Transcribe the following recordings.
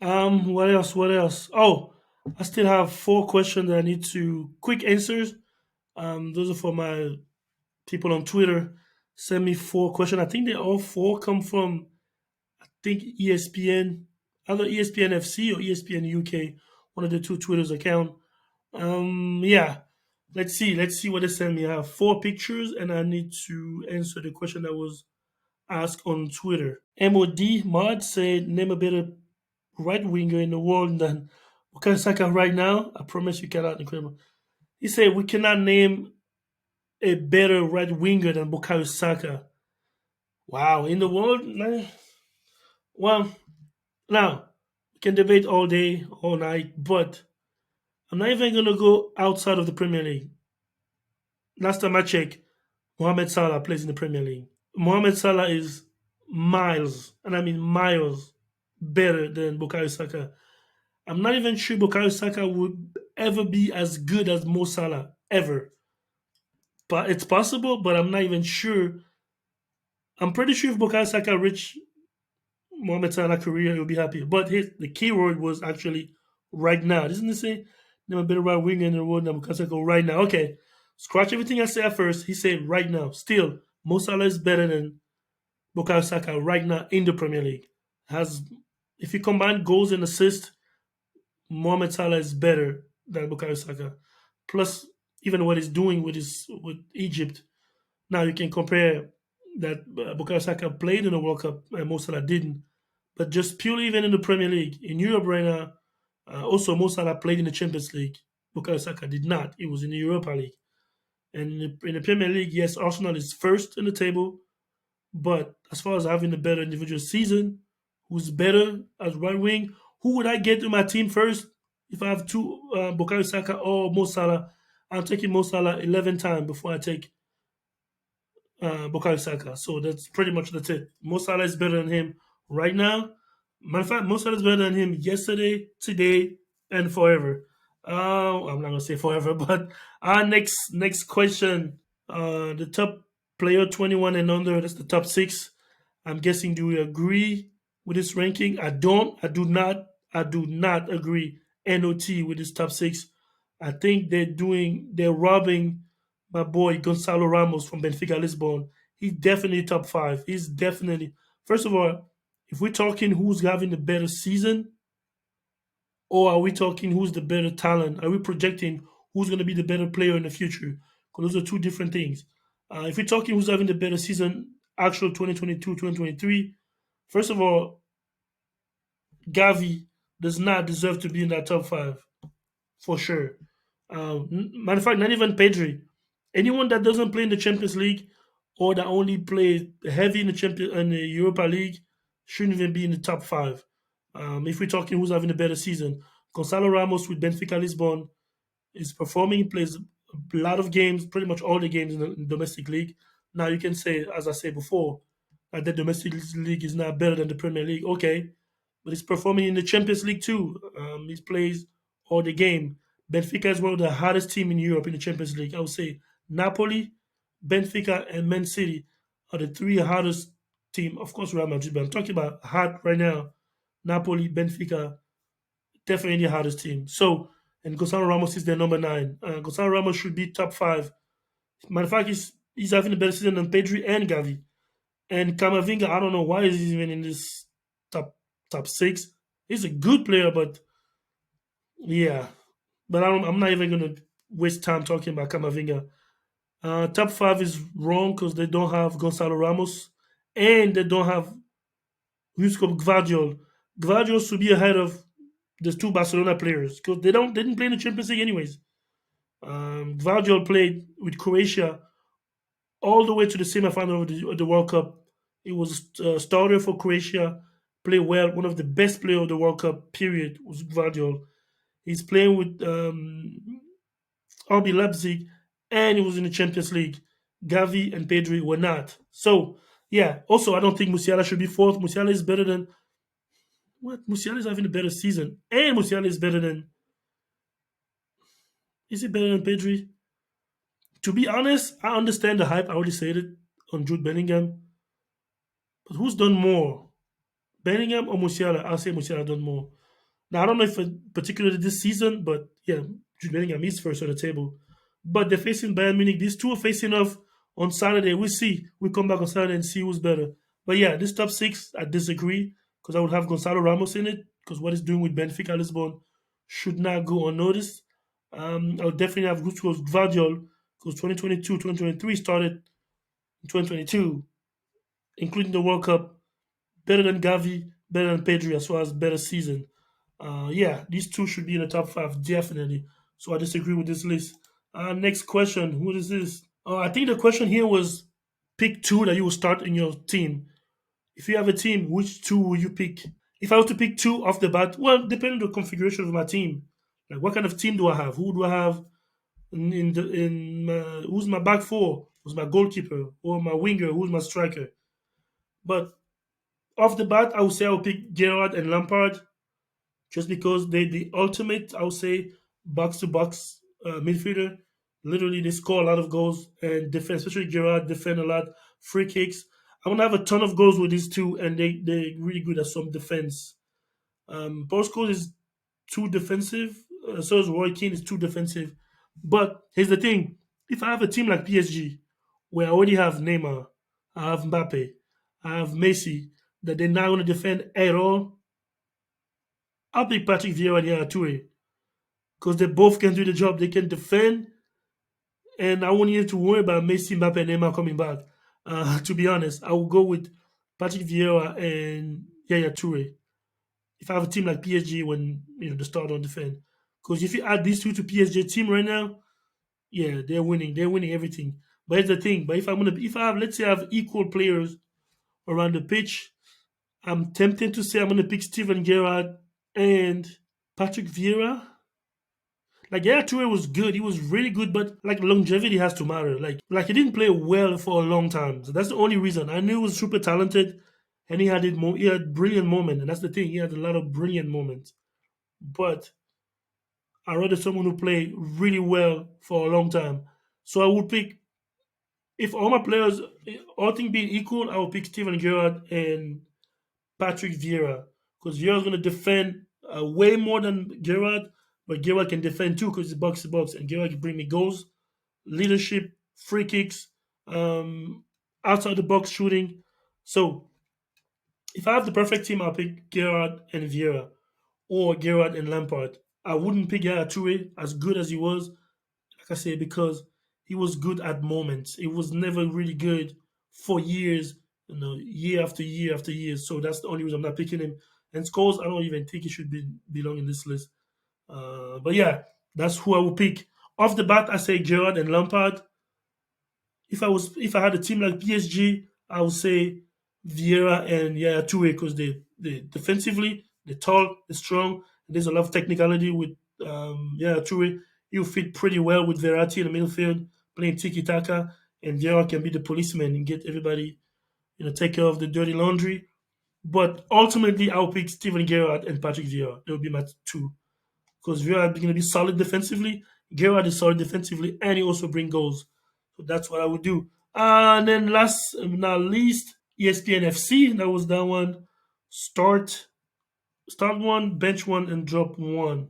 What else? What else? Oh, I still have four questions that I need to quick answers. Those are for my people on Twitter. Send me four questions. I think they all four come from think ESPN, either ESPN FC or ESPN UK, one of the two Twitter's account. Yeah. Let's see what they send me. I have four pictures and I need to answer the question that was asked on Twitter. MOD Mod said name a better right winger in the world than Bukayo Saka right now. I promise you cannot incredible. He said we cannot name a better right winger than Bukayo Saka. Wow, in the world, man. Well, now we can debate all day, all night, but I'm not even gonna go outside of the Premier League. Last time I checked, Mohamed Salah plays in the Premier League. Mohamed Salah is miles, and I mean miles, better than Bukayo Saka. I'm not even sure Bukayo Saka would ever be as good as Mo Salah ever. But it's possible, but I'm not even sure. I'm pretty sure if Bukayo Saka reached Mohamed Salah career, he'll be happy. But the key word was actually right now. Doesn't it say never been a right winger in the world than Bukayo Saka right now? Okay. Scratch everything I said at first. He said right now. Still, Mo Salah is better than Bukayo Saka right now in the Premier League. Has if you combine goals and assists, Mohamed Salah is better than Bukayo Saka. Plus, even what he's doing with Egypt. Now you can compare that Bukayo Saka played in the World Cup and Mo Salah didn't. But just purely even in the Premier League, in Europe right now, also Mo Salah played in the Champions League. Bukayo Saka did not. It was in the Europa League. And in the Premier League, yes, Arsenal is first in the table. But as far as having a better individual season, who's better as right wing, who would I get to my team first? If I have two, Bukayo Saka or Mo Salah, I'm taking Mo Salah 11 times before I take Bukayo Saka. So that's it. Mo Salah is better than him right now. Matter of fact, Mo Salah is better than him yesterday, today, and forever. I'm not gonna say forever, but next question. The top player 21 and under. That's the top six. I'm guessing. Do we agree with this ranking? I don't. I do not. I do not agree. NOT with this top six. I think they're robbing my boy Gonzalo Ramos from Benfica Lisbon. He's definitely top five. He's definitely first of all, if we're talking who's having the better season, or are we talking who's the better talent? Are we projecting who's going to be the better player in the future? Because those are two different things. If we're talking who's having the better season, actual 2022, 2023, first of all, Gavi does not deserve to be in that top five for sure. Matter of fact, not even Pedri. Anyone that doesn't play in the Champions League or that only plays heavy in the Europa League shouldn't even be in the top five. If we're talking who's having a better season, Gonzalo Ramos with Benfica Lisbon is performing. He plays a lot of games, pretty much all the games in the domestic league. Now you can say, as I said before, that the domestic league is not better than the Premier League. Okay, but he's performing in the Champions League too. He plays all the game. Benfica is one of the hardest team in Europe in the Champions League. I would say Napoli, Benfica, and Man City are the three hardest team. Of course, Real Madrid, but I'm talking about hard right now. Napoli, Benfica, definitely the hardest team. So, and Gonzalo Ramos is their number nine. Gonzalo Ramos should be top five. Matter of fact, he's having a better season than Pedri and Gavi. And Kamavinga, I don't know why he's even in this top six. He's a good player, but yeah. But I'm not even gonna waste time talking about Kamavinga. Top five is wrong because they don't have Gonzalo Ramos and they don't have Yusko Gvardiol. Gvardiol should be ahead of the two Barcelona players because they didn't play in the Champions League anyways. Gvardiol played with Croatia all the way to the semi-final of the World Cup. He was a starter for Croatia, played well, one of the best players of the World Cup. Period was Gvardiol. He's playing with RB Leipzig, and he was in the Champions League. Gavi and Pedri were not. So yeah. Also, I don't think Musiala should be fourth. Musiala is better than what? Musiala is having a better season, and Musiala is better than. Is he better than Pedri? To be honest, I understand the hype. I already said it on Jude Bellingham, but who's done more, Bellingham or Musiala? I'll say Musiala done more. Now I don't know if particularly this season, but yeah, Jude Bellingham is first on the table. But they're facing Bayern Munich. These two are facing off on Saturday. We'll see. We'll come back on Saturday and see who's better. But yeah, this top six, I disagree because I would have Gonzalo Ramos in it because what he's doing with Benfica Lisbon should not go unnoticed. I would definitely have Gusto Gvardiol because 2022, 2023 started in 2022, including the World Cup, better than Gavi, better than Pedri as far as better season. Yeah, these two should be in the top five, definitely. So I disagree with this list. Next question. Who is this? I think the question here was pick two that you will start in your team. If you have a team, which two will you pick? If I were to pick two off the bat, well, depending on the configuration of my team, like what kind of team do I have? Who do I have who's my back four? Who's my goalkeeper? Or my winger? Who's my striker? But off the bat, I would say I would pick Gerrard and Lampard just because they the ultimate, I would say, box to box midfielder. Literally, they score a lot of goals and defend, especially Gerrard, defend a lot, free kicks. I want to have a ton of goals with these two, and they're really good at some defense. Paul Scholes is too defensive. So is Roy Keane is too defensive. But here's the thing: if I have a team like PSG, where I already have Neymar, I have Mbappe, I have Messi, that they're not going to defend at all, I'll pick Patrick Vieira and Yaya Toure because they both can do the job. They can defend, and I won't need to worry about Messi, Mbappe, and Neymar coming back. To be honest, I will go with Patrick Vieira and Yaya Toure if I have a team like PSG when the star don't defend. Because if you add these two to PSG team right now, yeah, they're winning. They're winning everything. But here's the thing. But if I have, let's say I have equal players around the pitch, I'm tempted to say I'm gonna pick Steven Gerrard and Patrick Vieira. Like yeah, Toure was good. He was really good, but like longevity has to matter. Like he didn't play well for a long time. So that's the only reason. I knew he was super talented, and he had brilliant moments, and that's the thing. He had a lot of brilliant moments. But I rather someone who played really well for a long time. So I would pick if all my players, all things being equal, I would pick Steven Gerrard and Patrick Vieira because Vieira's going to defend way more than Gerrard, but Gerrard can defend too because it's box to box, and Gerrard can bring me goals, leadership, free kicks, um, outside the box shooting. So if I have the perfect team, I'll pick Gerrard and Vieira or Gerrard and Lampard. I wouldn't pick Yaya Toure as good as he was, like I said, because he was good at moments. He was never really good for years, year after year after year. So that's the only reason I'm not picking him. And Scholes, I don't even think he should belong in this list. But yeah, that's who I will pick. Off the bat, I say Gerrard and Lampard. If I had a team like PSG, I would say Vieira and yeah Toure because they defensively they're tall, they're strong. There's a lot of technicality with yeah Toure. He'll fit pretty well with Verratti in the midfield, playing tiki taka, and Vieira can be the policeman and get everybody take care of the dirty laundry. But ultimately, I'll pick Steven Gerrard and Patrick Vieira. They'll be my two because Vieira is going to be solid defensively. Gerrard is solid defensively, and he also bring goals. So that's what I would do. And then last but not least, ESPN FC. That was that one. Start, start one, bench one, and drop one.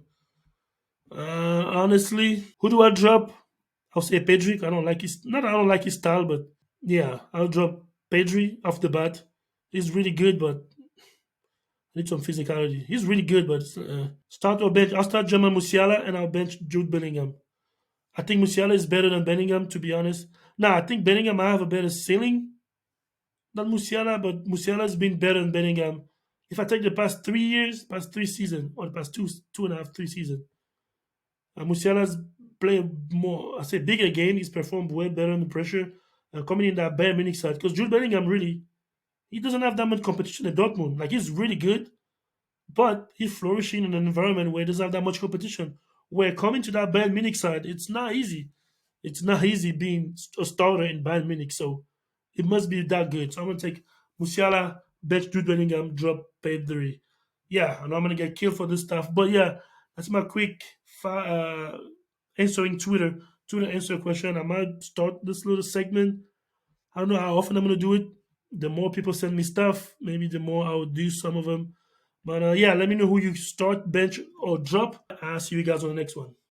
Honestly, who do I drop? I'll say Pedri. I don't like his not. I don't like his style, but yeah, I'll drop Pedri off the bat. He's really good, but need some physicality. He's really good, but start or bench. I'll start Jamal Musiala and I'll bench Jude Bellingham. I think Musiala is better than Bellingham, to be honest. Nah, I think Bellingham might have a better ceiling than Musiala, but Musiala has been better than Bellingham. If I take the past 3 years, past three seasons, or the past two and a half, 3 seasons, Musiala's played more, I say, bigger game. He's performed way better under pressure. Coming in that Bayern Munich side, because Jude Bellingham really, he doesn't have that much competition at Dortmund. Like he's really good, but he's flourishing in an environment where he doesn't have that much competition. Where coming to that Bayern Munich side, it's not easy. It's not easy being a starter in Bayern Munich, so it must be that good. So I'm gonna take Musiala, bench Jude Bellingham, drop Pedri. Yeah, I know I'm gonna get killed for this stuff, but yeah, that's my quick answering Twitter answer question. I might start this little segment. I don't know how often I'm gonna do it. The more people send me stuff, maybe the more I will do some of them. But yeah, let me know who you start, bench, or drop. I'll see you guys on the next one.